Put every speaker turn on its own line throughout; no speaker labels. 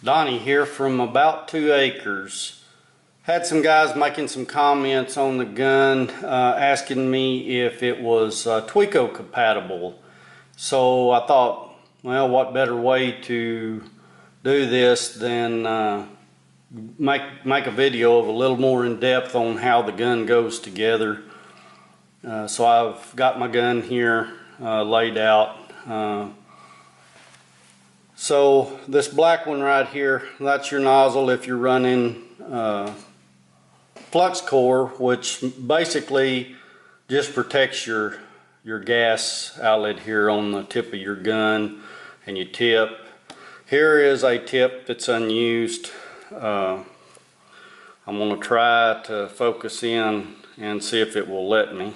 Donnie here from About 2 Acres. Had some guys making some comments on the gun, asking me if it was TWECO compatible. So I thought, well, what better way to do this than make a video of a little more in depth on how the gun goes together. So I've got my gun here laid out. So this black one right here, that's your nozzle if you're running flux core, which basically just protects your gas outlet here on the tip of your gun and your tip. Here is a tip that's unused. I'm going to try to focus in and see if it will let me.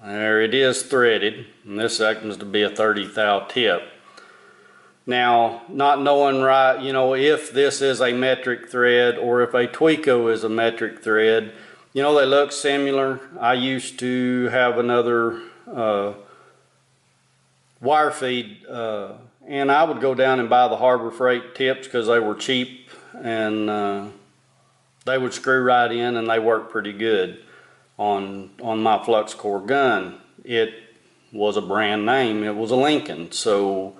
There it is, threaded, and this happens to be a 30 thou tip. Now, not knowing right, if this is a metric thread or if a TWECO is a metric thread, they look similar. I used to have another wire feed, and I would go down and buy the Harbor Freight tips because they were cheap, and they would screw right in and they worked pretty good. On my flux core gun. It was a brand name, it was a Lincoln. So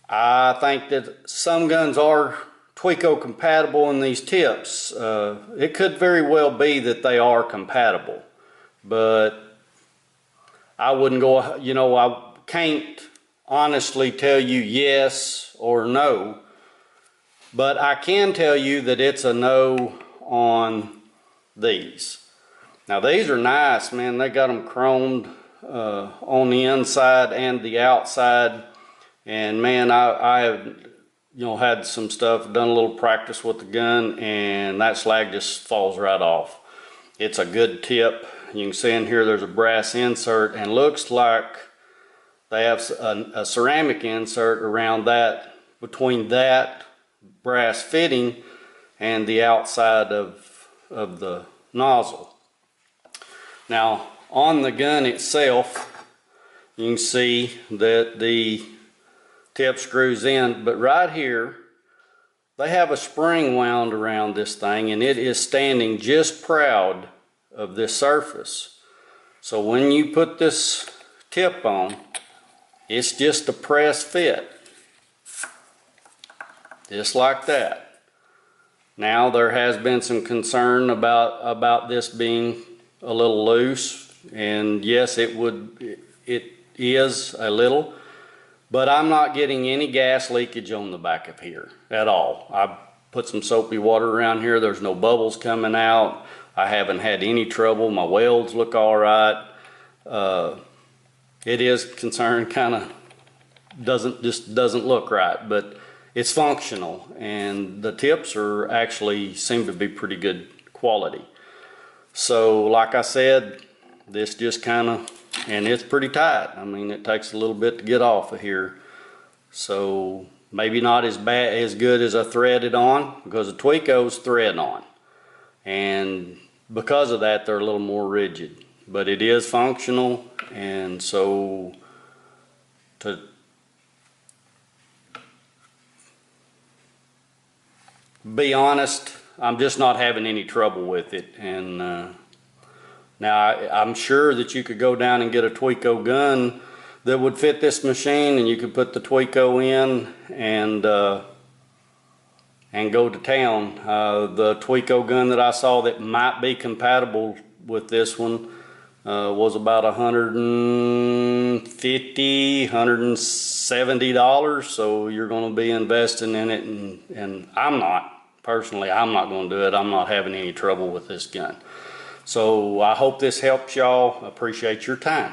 I think that some guns are TWECO compatible in these tips. It could very well be that they are compatible, but I wouldn't go, I can't honestly tell you yes or no, but I can tell you that it's a no on these. Now these are nice, man. They got them chromed on the inside and the outside, and man, I have had some stuff, done a little practice with the gun, and that slag just falls right off. It's a good tip. You can see in here there's a brass insert, and looks like they have a ceramic insert around that, between that brass fitting and the outside of the nozzle. Now on the gun itself, you can see that the tip screws in, but right here they have a spring wound around this thing, and it is standing just proud of this surface. So when you put this tip on, it's just a press fit, just like that. Now there has been some concern about this being a little loose, and yes, it is a little, but I'm not getting any gas leakage on the back of here at all. I put some soapy water around here. There's no bubbles coming out. I haven't had any trouble. My welds look all right. It is concerned, kind of doesn't look right, but it's functional, and the tips are actually seem to be pretty good quality. So like I said, this just kind of, and it's pretty tight. I mean, it takes a little bit to get off of here. So maybe not as good as a threaded on, because the TWECO's thread on, and because of that they're a little more rigid, but it is functional. And so to be honest, I'm just not having any trouble with it. And now I'm sure that you could go down and get a TWECO gun that would fit this machine, and you could put the TWECO in and go to town. The TWECO gun that I saw that might be compatible with this one was about $150, $170. So you're going to be investing in it, and I'm not. Personally, I'm not going to do it. I'm not having any trouble with this gun. So I hope this helps y'all. Appreciate your time.